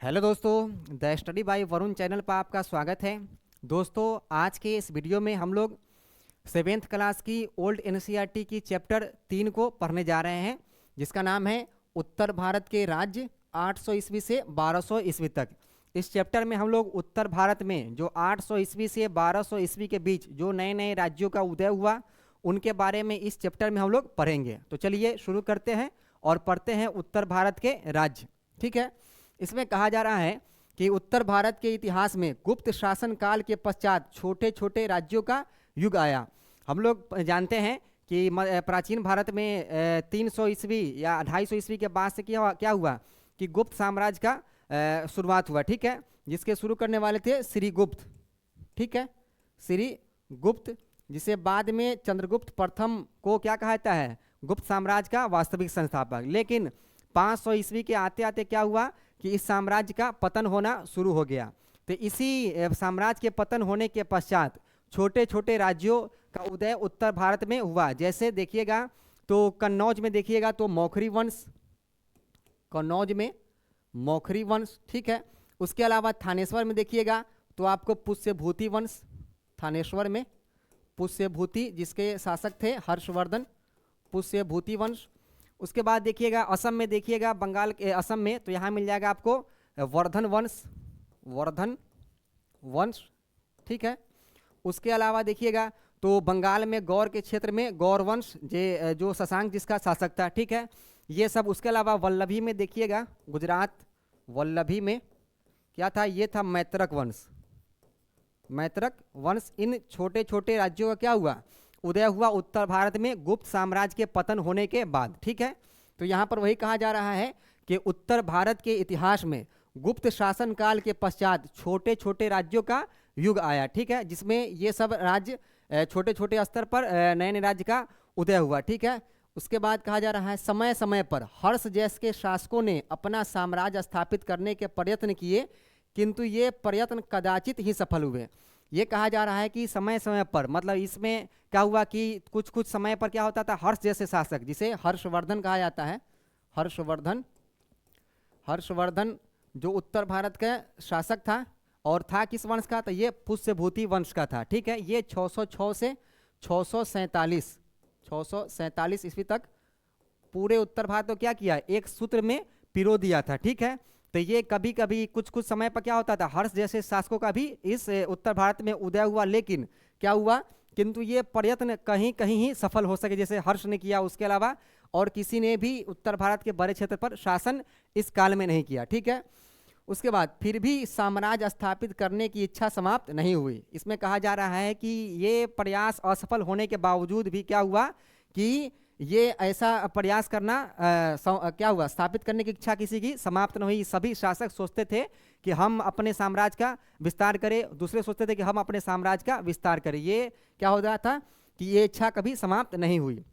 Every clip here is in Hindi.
हेलो दोस्तों, the study bye Varun channel पर आपका स्वागत है। दोस्तों, आज के इस वीडियो में हम लोग सेवेंथ क्लास की ओल्ड एनसीईआरटी की चैप्टर 3 को पढ़ने जा रहे हैं, जिसका नाम है उत्तर भारत के राज्य 800 ईस्वी से 1200 ईस्वी तक। इस चैप्टर में हम लोग उत्तर भारत में जो 800 ईस्वी से 1200 ईस्वी के बीच जो नए नए राज्यों का उदय हुआ, उनके बारे में इस चैप्टर में हम लोग पढ़ेंगे। तो चलिए शुरू करते हैं और पढ़ते हैं उत्तर भारत के राज्य। ठीक है, इसमें कहा जा रहा है कि उत्तर भारत के इतिहास में गुप्त शासन काल के पश्चात छोटे छोटे राज्यों का युग आया। हम लोग जानते हैं कि प्राचीन भारत में 300 ईस्वी या 250 ईस्वी के बाद से क्या हुआ कि गुप्त साम्राज्य का शुरुआत हुआ। ठीक है, जिसके शुरू करने वाले थे श्रीगुप्त। ठीक है, श्रीगुप्त, जिसे बाद में चंद्रगुप्त प्रथम को क्या कहा जाता है, गुप्त साम्राज्य का वास्तविक संस्थापक। लेकिन 500 ईस्वी के आते आते क्या हुआ कि इस साम्राज्य का पतन होना शुरू हो गया। तो इसी साम्राज्य के पतन होने के पश्चात छोटे छोटे राज्यों का उदय उत्तर भारत में हुआ। जैसे देखिएगा तो कन्नौज में देखिएगा तो मौखरी वंश, कन्नौज में मौखरी वंश। ठीक है, उसके अलावा थानेश्वर में देखिएगा तो आपको पुष्यभूति वंश, थानेश्वर में पुष्यभूति, जिसके शासक थे हर्षवर्धन, पुष्यभूति वंश। उसके बाद देखिएगा असम में, देखिएगा बंगाल के असम में तो यहाँ मिल जाएगा आपको वर्धन वंश, वर्धन वंश। ठीक है, उसके अलावा देखिएगा तो बंगाल में गौर के क्षेत्र में गौर वंश, जो शशांक जिसका शासक था। ठीक है, ये सब। उसके अलावा वल्लभी में देखिएगा, गुजरात वल्लभी में क्या था, ये था मैत्रक वंश, मैत्रक वंश। इन छोटे छोटे राज्यों का क्या हुआ, उदय हुआ उत्तर भारत में गुप्त साम्राज्य के पतन होने के बाद। ठीक है, तो यहाँ पर वही कहा जा रहा है कि उत्तर भारत के इतिहास में गुप्त शासन काल के पश्चात छोटे छोटे राज्यों का युग आया। ठीक है, जिसमें ये सब राज्य छोटे छोटे स्तर पर नए नए राज्य का उदय हुआ। ठीक है, उसके बाद कहा जा रहा है समय समय पर हर्ष जैसे के शासकों ने अपना साम्राज्य स्थापित करने के प्रयत्न किए, किंतु ये प्रयत्न कदाचित ही सफल हुए। ये कहा जा रहा है कि समय समय पर, मतलब इसमें क्या हुआ कि कुछ कुछ समय पर क्या होता था, हर्ष जैसे शासक, जिसे हर्षवर्धन कहा जाता है, हर्षवर्धन, हर्षवर्धन जो उत्तर भारत का शासक था और था किस वंश का, तो ये पुष्यभूति वंश का था। ठीक है, ये 606 से 647, 647 ईस्वी तक पूरे उत्तर भारत को क्या किया, एक सूत्र में पिरो दिया था। ठीक है, तो ये कभी कभी कुछ कुछ समय पर क्या होता था, हर्ष जैसे शासकों का भी इस उत्तर भारत में उदय हुआ। लेकिन क्या हुआ, किंतु ये प्रयत्न कहीं कहीं ही सफल हो सके, जैसे हर्ष ने किया, उसके अलावा और किसी ने भी उत्तर भारत के बड़े क्षेत्र पर शासन इस काल में नहीं किया। ठीक है, उसके बाद फिर भी साम्राज्य स्थापित करने की इच्छा समाप्त नहीं हुई। इसमें कहा जा रहा है कि ये प्रयास असफल होने के बावजूद भी क्या हुआ कि ये ऐसा प्रयास करना क्या हुआ, स्थापित करने की इच्छा किसी की समाप्त नहीं हुई। सभी शासक सोचते थे कि हम अपने साम्राज्य का विस्तार करें, दूसरे सोचते थे कि हम अपने साम्राज्य का विस्तार करें। ये क्या हो रहा था कि ये इच्छा कभी समाप्त नहीं हुई।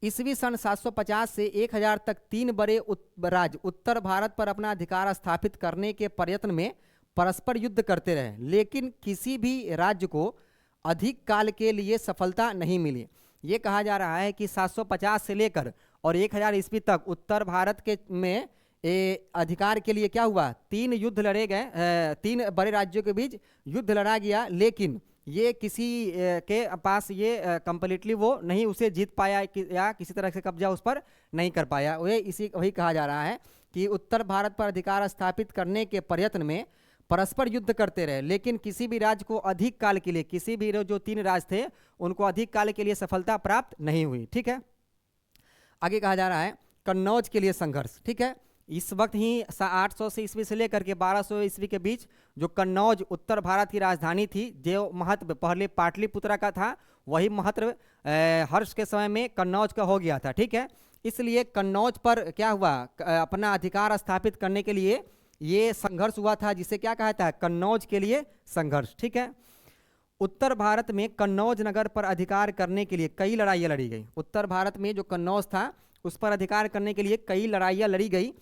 ईस्वी सन 750 से 1000 तक 3 बड़े राज्य उत्तर भारत पर अपना अधिकार स्थापित करने के प्रयत्न में परस्पर युद्ध करते रहे, लेकिन किसी भी राज्य को अधिक काल के लिए सफलता नहीं मिली। ये कहा जा रहा है कि 750 से लेकर और 1000 ईस्वी तक उत्तर भारत के में अधिकार के लिए क्या हुआ, 3 युद्ध लड़े गए, 3 बड़े राज्यों के बीच युद्ध लड़ा गया, लेकिन ये किसी के पास ये कंप्लीटली वो नहीं उसे जीत पाया या किसी तरह से कब्जा उस पर नहीं कर पाया। वही कहा जा रहा है कि उत्तर भारत पर अधिकार स्थापित करने के प्रयत्न में परस्पर युद्ध करते रहे, लेकिन किसी भी राज्य को अधिक काल के लिए, किसी भी जो 3 राज्य थे उनको अधिक काल के लिए सफलता प्राप्त नहीं हुई। ठीक है, आगे कहा जा रहा है कन्नौज के लिए संघर्ष। ठीक है, इस वक्त ही 800 से ईस्वी से लेकर के 1200 ईस्वी के बीच जो कन्नौज उत्तर भारत की राजधानी थी, जो महत्व पहले पाटलिपुत्रा का था, वही महत्व हर्ष के समय में कन्नौज का हो गया था। ठीक है, इसलिए कन्नौज पर क्या हुआ, अपना अधिकार स्थापित करने के लिए ये संघर्ष हुआ था, जिसे क्या कहता है, कन्नौज के लिए संघर्ष। ठीक है, उत्तर भारत में कन्नौज नगर पर अधिकार करने के लिए कई लड़ाइयाँ लड़ी गई। उत्तर भारत में जो कन्नौज था उस पर अधिकार करने के लिए कई लड़ाइयाँ लड़ी गई।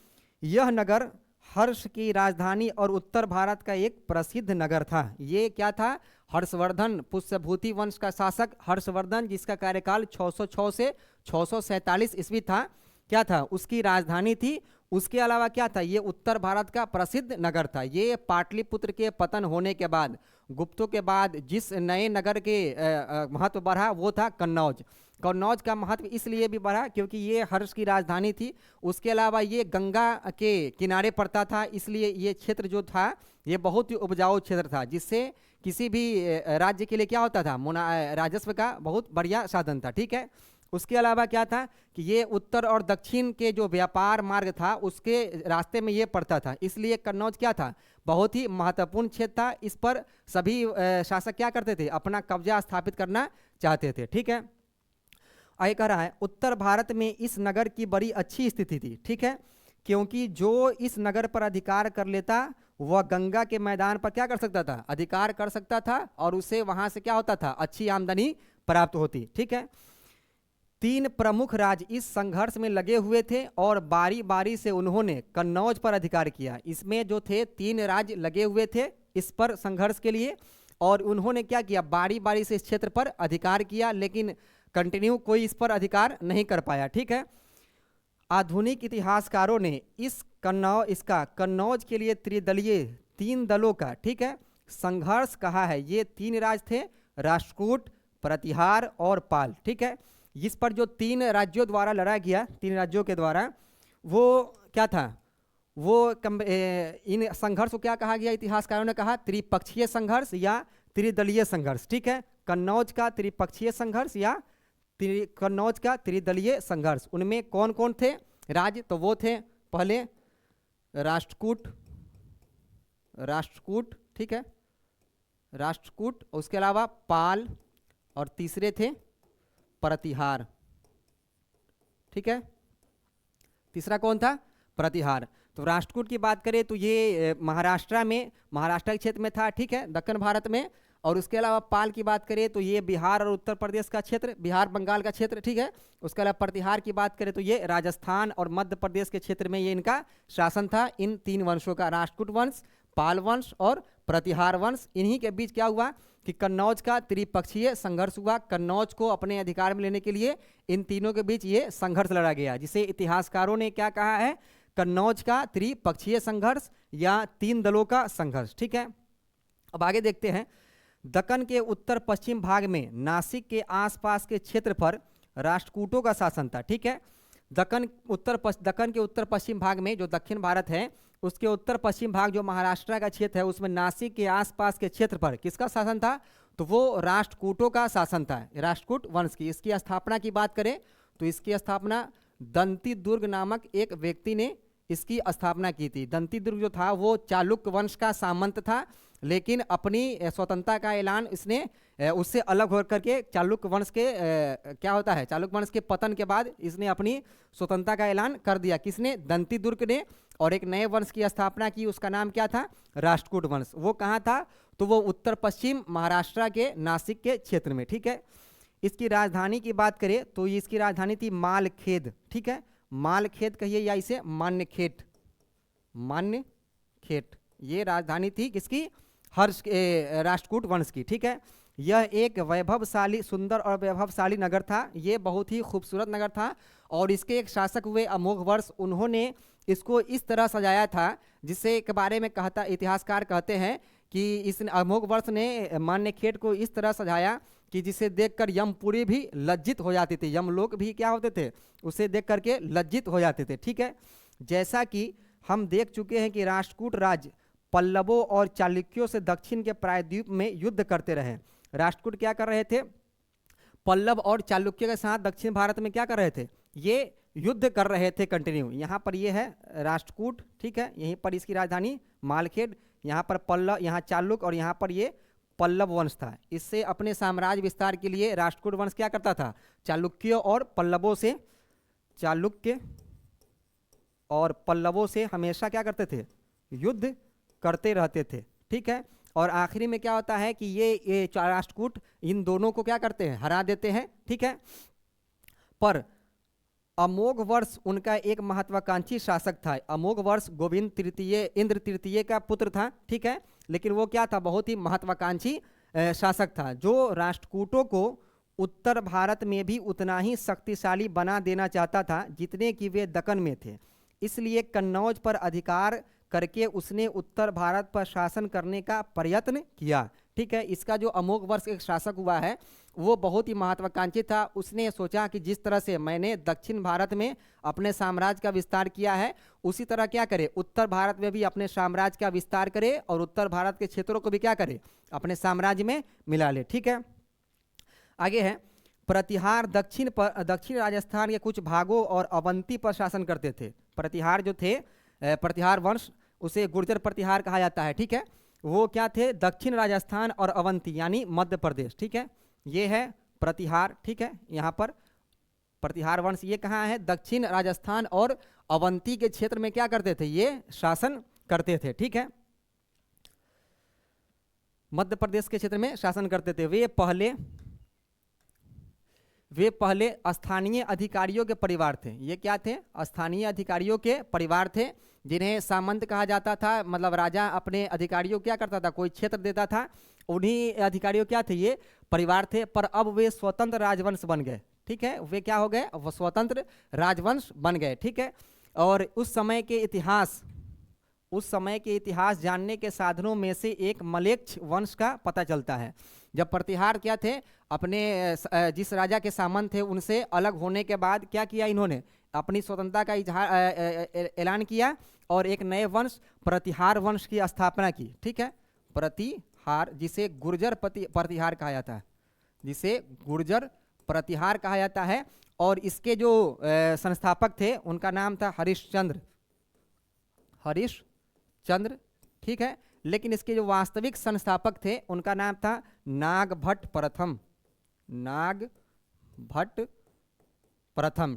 यह नगर हर्ष की राजधानी और उत्तर भारत का एक प्रसिद्ध नगर था। ये क्या था, हर्षवर्धन, पुष्यभूति वंश का शासक हर्षवर्धन, जिसका कार्यकाल 606 से 647 ईस्वी था, क्या था, उसकी राजधानी थी उसके अलावा क्या था, ये उत्तर भारत का प्रसिद्ध नगर था। ये पाटलिपुत्र के पतन होने के बाद, गुप्तों के बाद जिस नए नगर के महत्व बढ़ा वो था कन्नौज। कन्नौज का महत्व इसलिए भी बढ़ा क्योंकि ये हर्ष की राजधानी थी। उसके अलावा ये गंगा के किनारे पड़ता था, इसलिए ये क्षेत्र जो था ये बहुत ही उपजाऊ क्षेत्र था, जिससे किसी भी राज्य के लिए क्या होता था, राजस्व का बहुत बढ़िया साधन था। ठीक है, उसके अलावा क्या था कि ये उत्तर और दक्षिण के जो व्यापार मार्ग था उसके रास्ते में ये पड़ता था, इसलिए कन्नौज क्या था, बहुत ही महत्वपूर्ण क्षेत्र था। इस पर सभी शासक क्या करते थे, अपना कब्जा स्थापित करना चाहते थे। ठीक है, आगे कह रहा है उत्तर भारत में इस नगर की बड़ी अच्छी स्थिति थी। ठीक है, क्योंकि जो इस नगर पर अधिकार कर लेता वह गंगा के मैदान पर क्या कर सकता था, अधिकार कर सकता था, और उसे वहां से क्या होता था, अच्छी आमदनी प्राप्त होती। ठीक है, तीन प्रमुख राज्य इस संघर्ष में लगे हुए थे और बारी बारी से उन्होंने कन्नौज पर अधिकार किया। इसमें जो थे तीन राज्य लगे हुए थे इस पर संघर्ष के लिए, और उन्होंने क्या किया, बारी बारी से इस क्षेत्र पर अधिकार किया, लेकिन कंटिन्यू कोई इस पर अधिकार नहीं कर पाया। ठीक है, आधुनिक इतिहासकारों ने इसका कन्नौज के लिए त्रिदलीय, तीन दलों का, ठीक है, संघर्ष कहा है। ये तीन राज्य थे, राष्ट्रकूट, प्रतिहार और पाल। ठीक है, इस पर जो तीन राज्यों द्वारा लड़ा गया, तीन राज्यों के द्वारा, वो क्या था, वो इन संघर्ष को क्या कहा गया, इतिहासकारों ने कहा त्रिपक्षीय संघर्ष या त्रिदलीय संघर्ष। ठीक है, कन्नौज का त्रिपक्षीय संघर्ष या कन्नौज का त्रिदलीय संघर्ष। उनमें कौन कौन थे राज्य, तो वो थे पहले राष्ट्रकूट, ठीक है, राष्ट्रकूट, उसके अलावा पाल, और तीसरे थे प्रतिहार। ठीक है, तीसरा कौन था, प्रतिहार। तो राष्ट्रकूट की बात करें तो ये महाराष्ट्र के क्षेत्र में था। ठीक है, दक्षिण भारत में। और उसके अलावा पाल की बात करें तो ये बिहार और उत्तर प्रदेश का क्षेत्र, बिहार बंगाल का क्षेत्र। ठीक है, उसके अलावा प्रतिहार की बात करें तो ये राजस्थान और मध्य प्रदेश के क्षेत्र में ये इनका शासन था, इन तीन वंशों का, राष्ट्रकूट वंश, पाल वंश और प्रतिहार वंश। इन्हीं के बीच क्या हुआ कि कन्नौज का त्रिपक्षीय संघर्ष हुआ। कन्नौज को अपने अधिकार में लेने के लिए इन तीनों के बीच ये संघर्ष लड़ा गया, जिसे इतिहासकारों ने क्या कहा है, कन्नौज का त्रिपक्षीय संघर्ष या तीन दलों का संघर्ष। ठीक है, अब आगे देखते हैं। दक्कन के उत्तर पश्चिम भाग में नासिक के आसपास के क्षेत्र पर राष्ट्रकूटों का शासन था। ठीक है, दक्कन के उत्तर पश्चिम भाग में, जो दक्षिण भारत है उसके उत्तर पश्चिम भाग जो महाराष्ट्र का क्षेत्र है, उसमें नासिक के आसपास के क्षेत्र पर किसका शासन था, तो वो राष्ट्रकूटों का शासन था, राष्ट्रकूट वंश की। इसकी स्थापना की बात करें तो इसकी स्थापना दंती दुर्ग नामक एक व्यक्ति ने इसकी स्थापना की थी। दंती दुर्ग जो था वो चालुक्य वंश का सामंत था, लेकिन अपनी स्वतंत्रता का ऐलान इसने उससे अलग होकर के चालुक्य वंश के क्या होता है, चालुक्य वंश के पतन के बाद इसने अपनी स्वतंत्रता का ऐलान कर दिया। किसने, दंती दुर्ग ने। और एक नए वंश की स्थापना की, उसका नाम क्या था, राष्ट्रकूट वंश। वो कहाँ था, तो वो उत्तर पश्चिम महाराष्ट्र के नासिक के क्षेत्र में। ठीक है, इसकी राजधानी की बात करें तो इसकी राजधानी थी मालखेड। ठीक है, मालखेड कहिए या इसे मान्यखेट, ये राजधानी थी किसकी, राष्ट्रकूट वंश की। ठीक है, यह एक वैभवशाली, सुंदर और वैभवशाली नगर था। ये बहुत ही खूबसूरत नगर था, और इसके एक शासक हुए अमोघ वर्ष, उन्होंने इसको इस तरह सजाया था जिससे के बारे में कहता इतिहासकार कहते हैं कि इस अमोघ वर्ष ने मान्यखेड को इस तरह सजाया कि जिसे देखकर यमपुरी भी लज्जित हो जाते थे, यमलोक भी क्या होते थे, उसे देख करके लज्जित हो जाते थे। ठीक है, जैसा कि हम देख चुके हैं कि राष्ट्रकूट राज्य पल्लवों और चालुक्यों से दक्षिण के प्रायद्वीप में युद्ध करते रहे। राष्ट्रकूट क्या कर रहे थे, पल्लव और चालुक्य के साथ दक्षिण भारत में क्या कर रहे थे, ये युद्ध कर रहे थे कंटिन्यू। यहाँ पर ये है राष्ट्रकूट। ठीक है, यहीं पर इसकी राजधानी मालखेड, यहाँ पर पल्लव, यहाँ चालुक्य, और यहाँ पर ये पल्लव वंश था। इससे अपने साम्राज्य विस्तार के लिए राष्ट्रकूट वंश क्या करता था, चालुक्यों और पल्लवों से, चालुक्य और पल्लवों से हमेशा क्या करते थे, युद्ध करते रहते थे। ठीक है, और आखिरी में क्या होता है कि ये राष्ट्रकूट इन दोनों को क्या करते हैं, हरा देते हैं। ठीक है, पर अमोघ वर्ष उनका एक महत्वाकांक्षी शासक था। अमोघ वर्ष गोविंद तृतीय, इंद्र तृतीय का पुत्र था। ठीक है, लेकिन वो क्या था, बहुत ही महत्वाकांक्षी शासक था, जो राष्ट्रकूटों को उत्तर भारत में भी उतना ही शक्तिशाली बना देना चाहता था जितने कि वे दक्कन में थे। इसलिए कन्नौज पर अधिकार करके उसने उत्तर भारत पर शासन करने का प्रयत्न किया। ठीक है, इसका जो अमोघ वर्ष एक शासक हुआ है वो बहुत ही महत्वाकांक्षी था। उसने सोचा कि जिस तरह से मैंने दक्षिण भारत में अपने साम्राज्य का विस्तार किया है, उसी तरह क्या करे, उत्तर भारत में भी अपने साम्राज्य का विस्तार करे और उत्तर भारत के क्षेत्रों को भी क्या करे, अपने साम्राज्य में मिला ले। ठीक है, आगे है प्रतिहार दक्षिण राजस्थान के कुछ भागों और अवंती पर शासन करते थे। प्रतिहार जो थे, प्रतिहार वंश, उसे गुर्जर प्रतिहार कहा जाता है। ठीक है, वो क्या थे, दक्षिण राजस्थान और अवंती यानी मध्य प्रदेश। ठीक है, ये है प्रतिहार। ठीक है, यहाँ पर प्रतिहार वंश ये कहाँ है, दक्षिण राजस्थान और अवंती के क्षेत्र में क्या करते थे, ये शासन करते थे। ठीक है, मध्य प्रदेश के क्षेत्र में शासन करते थे। वे पहले स्थानीय अधिकारियों के परिवार थे। ये क्या थे, स्थानीय अधिकारियों के परिवार थे, जिन्हें सामंत कहा जाता था। मतलब राजा अपने अधिकारियों क्या करता था, कोई क्षेत्र देता था, उन्हीं अधिकारियों क्या थे, ये परिवार थे। पर अब वे स्वतंत्र राजवंश बन गए। ठीक है, वे क्या हो गए, वो स्वतंत्र राजवंश बन गए। ठीक है, और उस समय के इतिहास जानने के साधनों में से एक मलेच्छ वंश का पता चलता है। जब प्रतिहार क्या थे, अपने जिस राजा के सामंत थे उनसे अलग होने के बाद क्या किया, इन्होंने अपनी स्वतंत्रता का ऐलान किया और एक नए वंश प्रतिहार वंश की स्थापना की। ठीक है, प्रतिहार, जिसे गुर्जर प्रतिहार कहा जाता है, जिसे गुर्जर प्रतिहार कहा जाता है। और इसके जो संस्थापक थे उनका नाम था हरिश्चंद्र। ठीक है, लेकिन इसके जो वास्तविक संस्थापक थे उनका नाम था नागभट्ट प्रथम।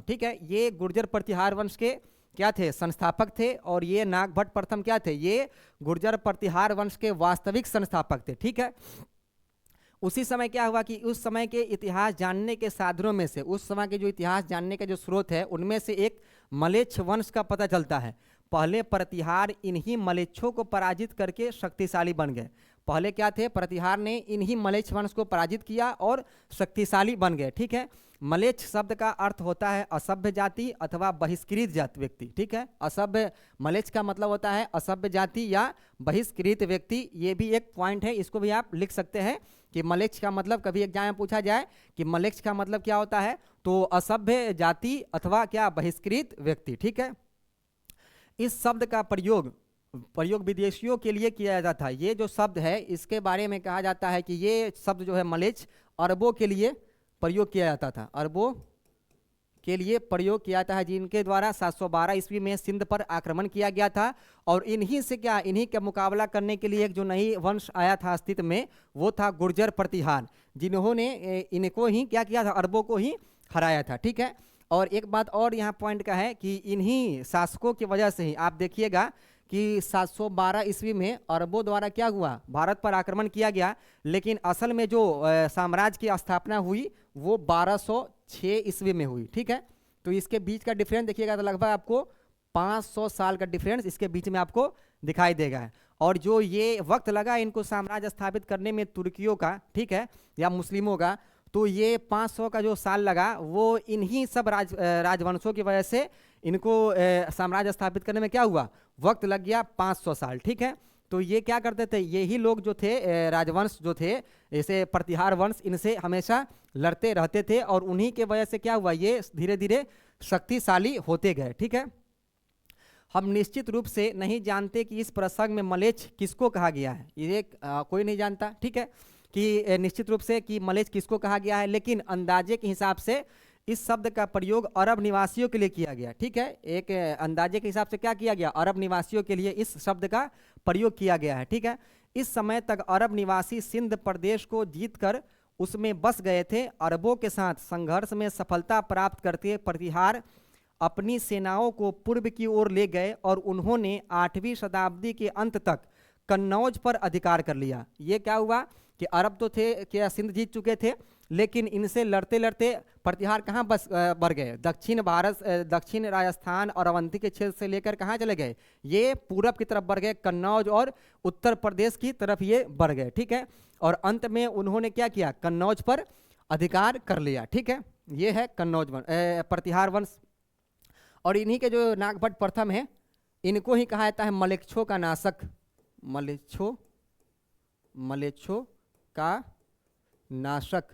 ठीक है, ये गुर्जर प्रतिहार वंश के क्या थे, संस्थापक थे। और ये नागभट्ट प्रथम क्या थे, ये गुर्जर प्रतिहार वंश के वास्तविक संस्थापक थे। ठीक है, उसी समय क्या हुआ कि उस समय के इतिहास जानने के साधनों में से, उस समय के जो इतिहास जानने के जो स्रोत है उनमें से एक मलेच्छ वंश का पता चलता है। पहले प्रतिहार इन्हीं मलेच्छों को पराजित करके शक्तिशाली बन गए। पहले क्या थे, प्रतिहार ने इन्हीं मलेच्छ वंश को पराजित किया और शक्तिशाली बन गए। ठीक है, मलेच्छ शब्द का अर्थ होता है असभ्य जाति अथवा बहिष्कृत जाति व्यक्ति। ठीक है, असभ्य, मलेच्छ का मतलब होता है असभ्य जाति या बहिष्कृत व्यक्ति। ये भी एक पॉइंट है, इसको भी आप लिख सकते हैं कि मलेच्छ का मतलब, कभी एग्जाम में पूछा जाए कि मलेच्छ का मतलब क्या होता है, तो असभ्य जाति अथवा क्या, बहिष्कृत व्यक्ति। ठीक है, इस शब्द का प्रयोग विदेशियों के लिए किया जाता था। ये जो शब्द है इसके बारे में कहा जाता है कि ये शब्द जो है मलेच्छ अरबों के लिए प्रयोग किया जाता था, अरबों के लिए प्रयोग किया जाता है, जिनके द्वारा 712 ईस्वी में सिंध पर आक्रमण किया गया था। और इन्हीं का मुकाबला करने के लिए एक जो नई वंश आया था अस्तित्व में, वो था गुर्जर प्रतिहार, जिन्होंने इनको ही क्या किया था, अरबों को ही हराया था। ठीक है, और एक बात और यहाँ पॉइंट का है कि इन्हीं शासकों की वजह से ही आप देखिएगा कि 712 ईस्वी में अरबों द्वारा क्या हुआ, भारत पर आक्रमण किया गया। लेकिन असल में जो साम्राज्य की स्थापना हुई वो 1206 ईस्वी में हुई। ठीक है, तो इसके बीच का डिफरेंस देखिएगा तो लगभग आपको 500 साल का डिफरेंस इसके बीच में आपको दिखाई देगा। और जो ये वक्त लगा इनको साम्राज्य स्थापित करने में तुर्कियों का, ठीक है, या मुस्लिमों का, तो ये 500 का जो साल लगा वो इन्हीं सब राजवंशों की वजह से इनको साम्राज्य स्थापित करने में क्या हुआ, वक्त लग गया 500 साल। ठीक है, तो ये क्या करते थे, यही लोग जो थे राजवंश जो थे, जैसे प्रतिहार वंश, इनसे हमेशा लड़ते रहते थे और उन्हीं के वजह से क्या हुआ, ये धीरे धीरे शक्तिशाली होते गए। ठीक है, हम निश्चित रूप से नहीं जानते कि इस प्रसंग में मलेच्छ किसको कहा गया है, ये कोई नहीं जानता। ठीक है, कि निश्चित रूप से कि मलेच्छ किसको कहा गया है, लेकिन अंदाजे के हिसाब से इस शब्द का प्रयोग अरब निवासियों के लिए किया गया। ठीक है, एक अंदाजे के हिसाब से क्या किया गया, अरब निवासियों के लिए इस शब्द का प्रयोग किया गया है। ठीक है, इस समय तक अरब निवासी सिंध प्रदेश को जीतकर उसमें बस गए थे। अरबों के साथ संघर्ष में सफलता प्राप्त करते प्रतिहार अपनी सेनाओं को पूर्व की ओर ले गए और उन्होंने 8वीं शताब्दी के अंत तक कन्नौज पर अधिकार कर लिया। ये क्या हुआ कि अरब तो थे, क्या सिंध जीत चुके थे, लेकिन इनसे लड़ते लड़ते प्रतिहार कहाँ बस बढ़ गए, दक्षिण भारत, दक्षिण राजस्थान और अवंती के क्षेत्र से लेकर कहाँ चले गए, ये पूरब की तरफ बढ़ गए, कन्नौज और उत्तर प्रदेश की तरफ ये बढ़ गए। ठीक है, और अंत में उन्होंने क्या किया, कन्नौज पर अधिकार कर लिया। ठीक है, ये है कन्नौज प्रतिहार वंश। और इन्हीं के जो नागभट्ट प्रथम है, इनको ही कहा जाता है मलेच्छों का नाशक, मलेच्छों का नाशक।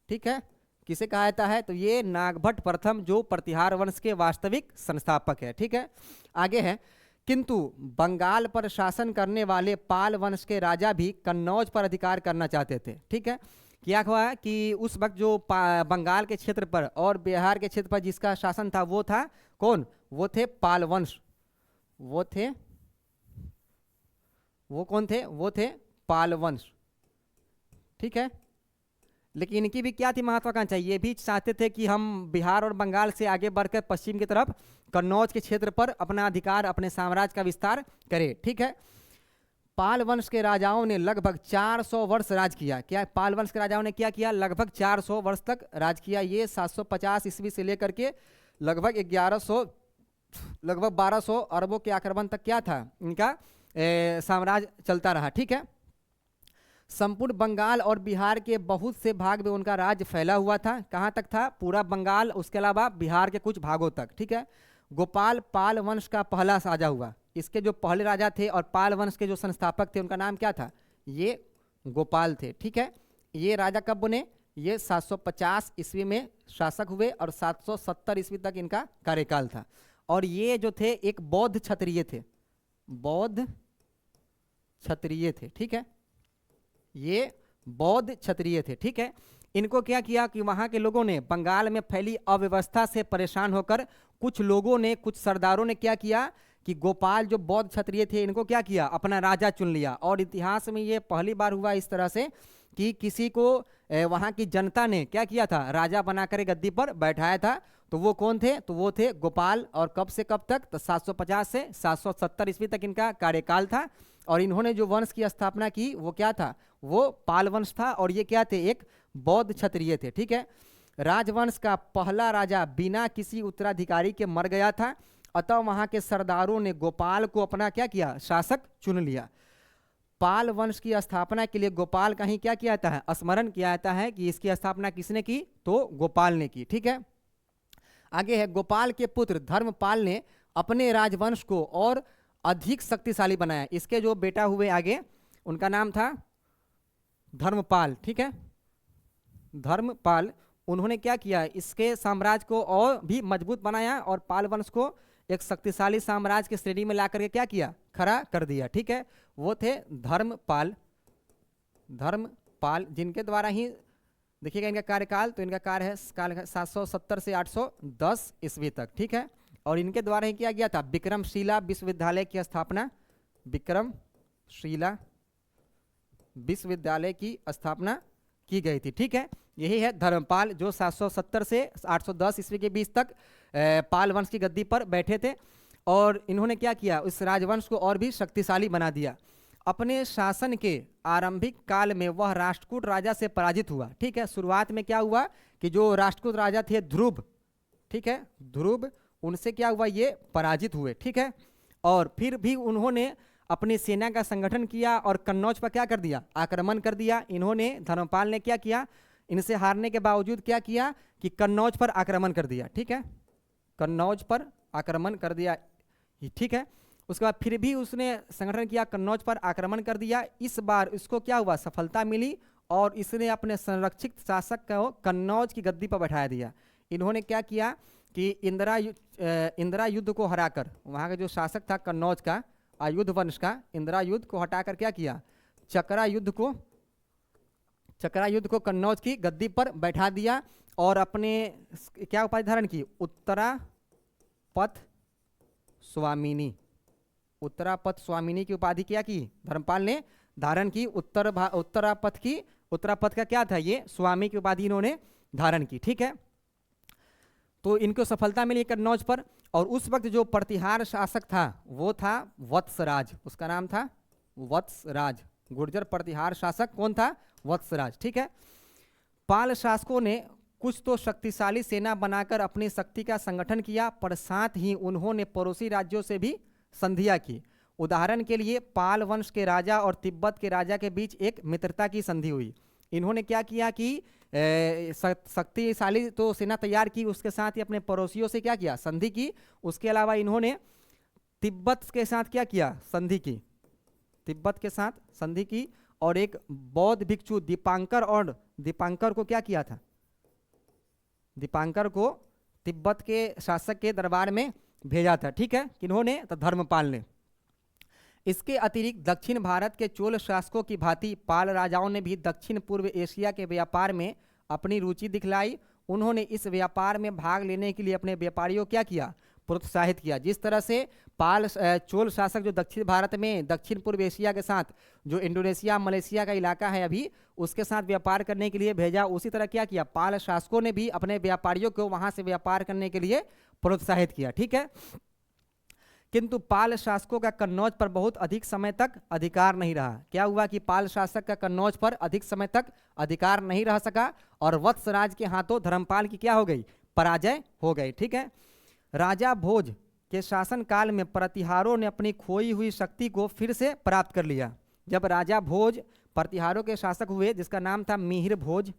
ठीक है, किसे कहा जाता है? तो ये नागभट्ट प्रथम जो प्रतिहार वंश के वास्तविक संस्थापक है। ठीक है, आगे है, किंतु बंगाल पर शासन करने वाले पाल वंश के राजा भी कन्नौज पर अधिकार करना चाहते थे। ठीक है, क्या हुआ कि उस वक्त जो बंगाल के क्षेत्र पर और बिहार के क्षेत्र पर जिसका शासन था वो था कौन? वो थे पाल वंश। वो कौन थे? वो थे पाल वंश। ठीक है, लेकिन इनकी भी क्या थी महत्वाकांक्षा? ये भी चाहते थे कि हम बिहार और बंगाल से आगे बढ़कर पश्चिम की तरफ कन्नौज के क्षेत्र पर अपना अधिकार, अपने साम्राज्य का विस्तार करें। ठीक है, पाल वंश के राजाओं ने लगभग 400 वर्ष राज किया। क्या पाल वंश के राजाओं ने क्या किया? लगभग 400 वर्ष तक राज किया। ये 750 ईस्वी से लेकर के लगभग 1200 अरबों के आक्रमण तक क्या था इनका साम्राज्य चलता रहा। ठीक है, संपूर्ण बंगाल और बिहार के बहुत से भाग में उनका राज्य फैला हुआ था। कहाँ तक था? पूरा बंगाल, उसके अलावा बिहार के कुछ भागों तक। ठीक है, गोपाल पाल वंश का पहला राजा हुआ। इसके जो पहले राजा थे और पाल वंश के जो संस्थापक थे उनका नाम क्या था? ये गोपाल थे। ठीक है, ये राजा कब बने? ये 750 ईस्वी में शासक हुए और 770 ईस्वी तक इनका कार्यकाल था। और ये जो थे एक बौद्ध क्षत्रिय थे, बौद्ध क्षत्रिय थे। ठीक है, ये बौद्ध क्षत्रिय थे। ठीक है, इनको क्या किया कि वहाँ के लोगों ने बंगाल में फैली अव्यवस्था से परेशान होकर कुछ लोगों ने, कुछ सरदारों ने क्या किया कि गोपाल जो बौद्ध क्षत्रिय थे इनको क्या किया? अपना राजा चुन लिया। और इतिहास में ये पहली बार हुआ इस तरह से कि किसी को वहाँ की जनता ने क्या किया था? राजा बनाकर गद्दी पर बैठाया था। तो वो कौन थे? तो वो थे गोपाल। और कब से कब तक? तो 750 से 770 ईस्वी तक इनका कार्यकाल था। और इन्होंने जो वंश की स्थापना की वो क्या था? वो पाल वंश था। और ये क्या थे? एक बौद्ध क्षत्रिय थे। ठीक है, राजवंश का पहला राजा बिना किसी उत्तराधिकारी के मर गया था, अतः वहां के सरदारों ने गोपाल को अपना क्या किया? शासक चुन लिया। पाल वंश की स्थापना के लिए गोपाल का ही क्या किया जाता है? स्मरण किया जाता है कि इसकी स्थापना किसने की? तो गोपाल ने की। ठीक है, आगे है, गोपाल के पुत्र धर्मपाल ने अपने राजवंश को और अधिक शक्तिशाली बनाया। इसके जो बेटा हुए आगे, उनका नाम था धर्मपाल। ठीक है, धर्मपाल, उन्होंने क्या किया? इसके साम्राज्य को और भी मजबूत बनाया और पाल वंश को एक शक्तिशाली साम्राज्य की श्रेणी में लाकर के क्या किया? खड़ा कर दिया। ठीक है, वो थे धर्मपाल। जिनके द्वारा ही देखिएगा इनका कार्यकाल, तो इनका काल है 770 से 810 ईस्वी तक। ठीक है, और इनके द्वारा ही किया गया था विक्रमशिला विश्वविद्यालय की स्थापना। विक्रमशिला विश्वविद्यालय की स्थापना की गई थी। ठीक है, यही है धर्मपाल जो 770 से 810 ईस्वी के बीच तक पाल वंश की गद्दी पर बैठे थे। और इन्होंने क्या किया? उस राजवंश को और भी शक्तिशाली बना दिया। अपने शासन के आरंभिक काल में वह राष्ट्रकूट राजा से पराजित हुआ। ठीक है, शुरुआत में क्या हुआ कि जो राष्ट्रकूट राजा थे ध्रुव, ठीक है, ध्रुव, उनसे क्या हुआ? ये पराजित हुए। ठीक है, और फिर भी उन्होंने अपनी सेना का संगठन किया और कन्नौज पर क्या कर दिया? आक्रमण कर दिया। इन्होंने, धर्मपाल ने क्या किया? इनसे हारने के बावजूद क्या किया कि कन्नौज पर आक्रमण कर दिया। ठीक है, कन्नौज पर आक्रमण कर दिया। ठीक है, उसके बाद फिर भी उसने संगठन किया, कन्नौज पर आक्रमण कर दिया। इस बार इसको क्या हुआ? सफलता मिली और इसने अपने संरक्षित शासक को कन्नौज की गद्दी पर बैठा दिया। इन्होंने क्या किया कि इंदिरा युद्ध को हराकर, वहाँ का जो शासक था कन्नौज का, आयुध वंश का, इंदिरा युद्ध को हटाकर क्या किया? चकरा युद्ध को कन्नौज की गद्दी पर बैठा दिया और अपने क्या उपाधि धारण की? उत्तरापथ स्वामिनी की उपाधि क्या की? धर्मपाल ने धारण की। उत्तरापथ का क्या था? ये स्वामी की उपाधि इन्होंने धारण की। ठीक है, तो इनको सफलता मिली कन्नौज पर। और उस वक्त जो प्रतिहार शासक था वो था वत्सराज, उसका नाम था वत्सराज। गुर्जर प्रतिहार शासक कौन था? वत्सराज। ठीक है, पाल शासकों ने कुछ तो शक्तिशाली सेना बनाकर अपनी शक्ति का संगठन किया, पर साथ ही उन्होंने पड़ोसी राज्यों से भी संधियां की। उदाहरण के लिए पाल वंश के राजा और तिब्बत के राजा के बीच एक मित्रता की संधि हुई। इन्होंने क्या किया कि शक्तिशाली तो सेना तैयार की, उसके साथ ही अपने पड़ोसियों से क्या किया, संधि की। उसके अलावा इन्होंने तिब्बत के साथ क्या किया, संधि की, तिब्बत के साथ संधि की। और एक बौद्ध भिक्षु दीपांकर को क्या किया था, दीपांकर को तिब्बत के शासक के दरबार में भेजा था, ठीक है, किन्होंने, तो धर्मपाल ने। इसके अतिरिक्त दक्षिण भारत के चोल शासकों की भांति पाल राजाओं ने भी दक्षिण पूर्व एशिया के व्यापार में अपनी रुचि दिखलाई। उन्होंने इस व्यापार में भाग लेने के लिए अपने व्यापारियों क्या किया, प्रोत्साहित किया। जिस तरह से चोल शासक जो दक्षिण भारत में दक्षिण पूर्व एशिया के साथ, जो इंडोनेशिया मलेशिया का इलाका है अभी, उसके साथ व्यापार करने के लिए भेजा, उसी तरह क्या किया, पाल शासकों ने भी अपने व्यापारियों को वहां से व्यापार करने के लिए प्रोत्साहित किया, ठीक है। किंतु पाल शासकों का कन्नौज पर बहुत अधिक समय तक अधिकार नहीं रहा। क्या हुआ कि पाल शासक का कन्नौज पर अधिक समय तक अधिकार नहीं रह सका और वत्सराज के हाथों धर्मपाल की क्या हो गई, पराजय हो गई, ठीक है। राजा भोज के शासन काल में प्रतिहारों ने अपनी खोई हुई शक्ति को फिर से प्राप्त कर लिया। जब राजा भोज प्रतिहारों के शासक हुए, जिसका नाम था मिहिर भोज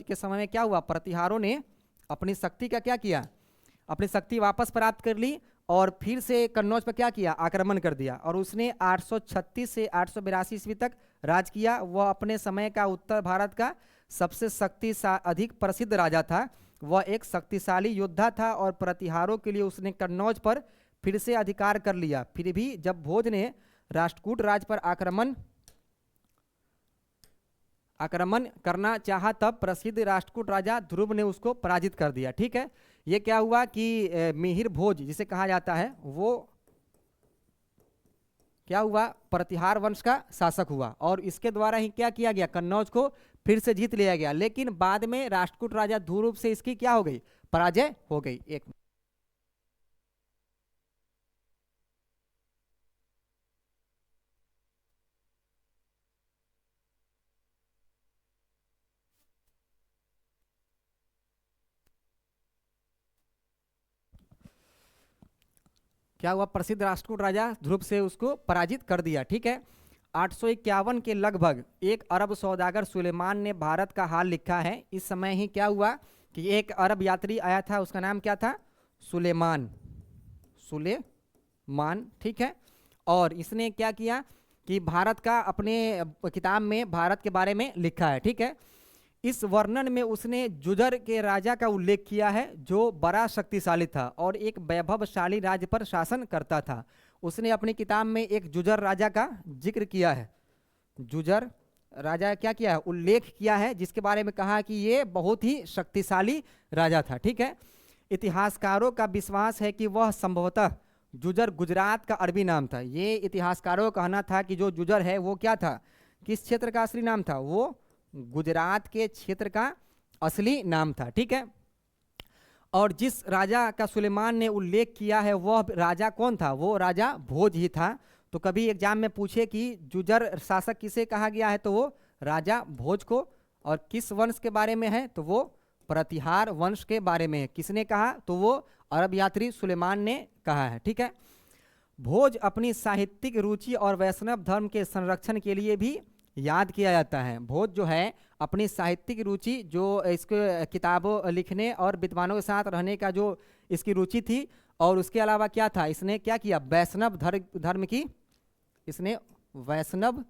के समय में क्या हुआ, प्रतिहारों ने अपनी शक्ति का क्या किया, अपनी शक्ति वापस प्राप्त कर ली और फिर से कन्नौज पर क्या किया, आक्रमण कर दिया। और उसने 836 से 882 ईस्वी तक राज किया। वह अपने समय का उत्तर भारत का सबसे अधिक प्रसिद्ध राजा था। वह एक शक्तिशाली योद्धा था और प्रतिहारों के लिए उसने कन्नौज पर फिर से अधिकार कर लिया। फिर भी जब भोज ने राष्ट्रकूट राज पर आक्रमण करना चाहा, तब प्रसिद्ध राष्ट्रकूट राजा ध्रुव ने उसको पराजित कर दिया, ठीक है। ये क्या हुआ कि मिहिर भोज जिसे कहा जाता है, वो क्या हुआ, प्रतिहार वंश का शासक हुआ और इसके द्वारा ही क्या किया गया, कन्नौज को फिर से जीत लिया गया। लेकिन बाद में राष्ट्रकूट राजा ध्रुव से इसकी क्या हो गई, पराजय हो गई। एक क्या हुआ, प्रसिद्ध राष्ट्रकूट राजा ध्रुव से उसको पराजित कर दिया, ठीक है। 851 के लगभग एक अरब सौदागर सुलेमान ने भारत का हाल लिखा है। इस समय ही क्या हुआ कि एक अरब यात्री आया था, उसका नाम क्या था, सुलेमान, ठीक है। और इसने क्या किया कि भारत का अपने किताब में भारत के बारे में लिखा है, ठीक है। इस वर्णन में उसने जुजर के राजा का उल्लेख किया है, जो बड़ा शक्तिशाली था और एक वैभवशाली राज्य पर शासन करता था। उसने अपनी किताब में एक जुजर राजा का जिक्र किया है, जुजर राजा क्या किया है, उल्लेख किया है, जिसके बारे में कहा कि ये बहुत ही शक्तिशाली राजा था, ठीक है। इतिहासकारों का विश्वास है कि वह संभवतः जुजर गुजरात का अरबी नाम था। ये इतिहासकारों का कहना था कि जो जुजर है वो क्या था, किस क्षेत्र का असली नाम था, वो गुजरात के क्षेत्र का असली नाम था, ठीक है। और जिस राजा का सुलेमान ने उल्लेख किया है वह राजा कौन था, वो राजा भोज ही था। तो कभी एग्जाम में पूछे कि जुजर शासक किसे कहा गया है, तो वो राजा भोज को। और किस वंश के बारे में है, तो वो प्रतिहार वंश के बारे में है। किसने कहा, तो वो अरब यात्री सुलेमान ने कहा है, ठीक है। भोज अपनी साहित्यिक रुचि और वैष्णव धर्म के संरक्षण के लिए भी याद किया जाता है। भोज जो है अपनी साहित्यिक रुचि, जो इसके किताबों लिखने और विद्वानों के साथ रहने का जो इसकी रुचि थी, और उसके अलावा क्या था, इसने क्या किया, वैष्णव धर्म की, इसने वैष्णव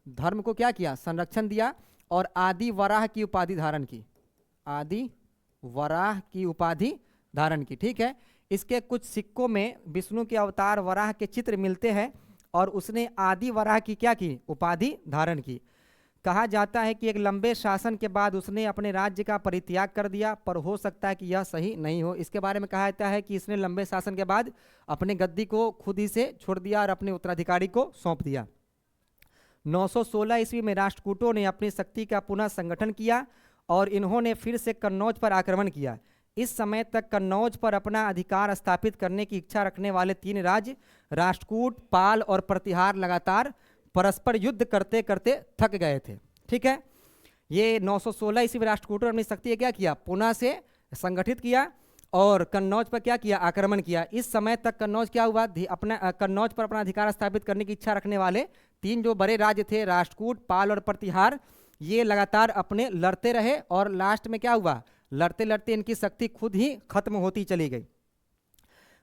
धर्म को क्या किया, संरक्षण दिया और आदि वराह की उपाधि धारण की, आदि वराह की उपाधि धारण की, ठीक है। इसके कुछ सिक्कों में विष्णु के अवतार वराह के चित्र मिलते हैं और उसने आदि वराह की क्या की, उपाधि धारण की। कहा जाता है कि एक लंबे शासन के बाद उसने अपने राज्य का परित्याग कर दिया, पर हो सकता है कि यह सही नहीं हो। इसके बारे में कहा जाता है कि इसने लंबे शासन के बाद अपने गद्दी को खुद ही से छोड़ दिया और अपने उत्तराधिकारी को सौंप दिया। 916 ईस्वी में राष्ट्रकूटों ने अपनी शक्ति का पुनः संगठन किया और इन्होंने फिर से कन्नौज पर आक्रमण किया। इस समय तक कन्नौज पर अपना अधिकार स्थापित करने की इच्छा रखने वाले तीन राज्य राष्ट्रकूट, पाल और प्रतिहार लगातार परस्पर युद्ध करते करते थक गए थे, ठीक है। ये 916 ईस्वी में राष्ट्रकूटों ने अपनी शक्ति क्या किया, पुनः से संगठित किया और कन्नौज पर क्या किया, आक्रमण किया। इस समय तक कन्नौज क्या हुआ, कन्नौज पर अपना अधिकार स्थापित करने की इच्छा रखने वाले तीन जो बड़े राज्य थे राष्ट्रकूट, पाल और प्रतिहार, ये लगातार अपने लड़ते रहे और लास्ट में क्या हुआ, लड़ते लड़ते इनकी शक्ति खुद ही खत्म होती चली गई।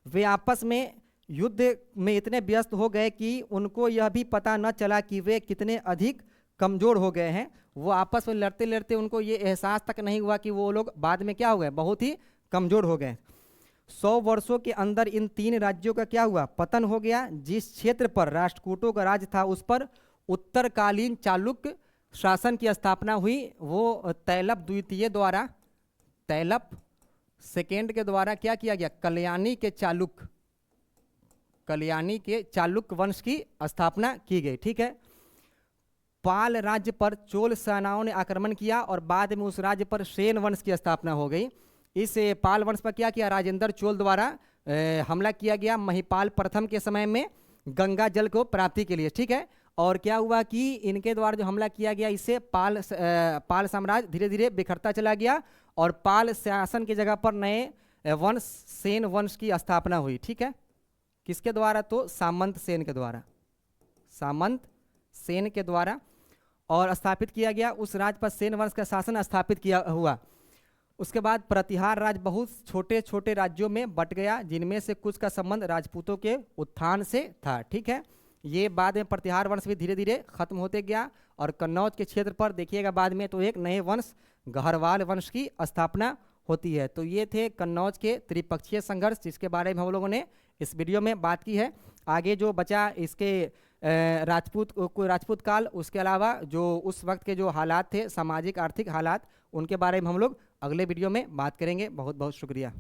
वे आपस में युद्ध में इतने व्यस्त हो गए कि उनको यह भी पता न चला कि वे कितने अधिक कमजोर हो गए हैं। वो आपस में लड़ते लड़ते उनको ये एहसास तक नहीं हुआ कि वो लोग बाद में क्या हो गए, बहुत ही कमजोर हो गए। 100 वर्षों के अंदर इन तीन राज्यों का क्या हुआ, पतन हो गया। जिस क्षेत्र पर राष्ट्रकूटों का राज था उस पर उत्तरकालीन चालुक्य शासन की स्थापना हुई। वो तैलप द्वितीय द्वारा, तैलप सेकेंड के द्वारा क्या किया गया, कल्याणी के चालुक्य वंश की स्थापना की गई। ठीक है। पाल राज्य पर चोल सेनाओं ने आक्रमण किया और बाद में उस राज्य पर सेन वंश की स्थापना हो गई। इस पाल वंश पर क्या किया, राजेंद्र चोल द्वारा हमला किया गया महिपाल प्रथम के समय में गंगा जल को प्राप्ति के लिए। ठीक है। और क्या हुआ कि इनके द्वारा जो हमला किया गया, इससे पाल साम्राज्य धीरे धीरे बिखरता चला गया और पाल शासन की जगह पर नए वंश सेन वंश की स्थापना हुई। ठीक है। किसके द्वारा, तो सामंत सेन के द्वारा, सामंत सेन के द्वारा और स्थापित किया गया। उस राज्य पर सेन वंश का शासन स्थापित किया हुआ। उसके बाद प्रतिहार राज्य बहुत छोटे छोटे राज्यों में बट गया, जिनमें से कुछ का संबंध राजपूतों के उत्थान से था। ठीक है। ये बाद में प्रतिहार वंश भी धीरे धीरे खत्म होते गया और कन्नौज के क्षेत्र पर देखिएगा बाद में तो एक नए वंश गहरवाल वंश की स्थापना होती है। तो ये थे कन्नौज के त्रिपक्षीय संघर्ष, जिसके बारे में हम लोगों ने इस वीडियो में बात की है। आगे जो बचा इसके राजपूत काल, उसके अलावा जो उस वक्त के जो हालात थे, सामाजिक आर्थिक हालात, उनके बारे में हम लोग अगले वीडियो में बात करेंगे। बहुत बहुत शुक्रिया।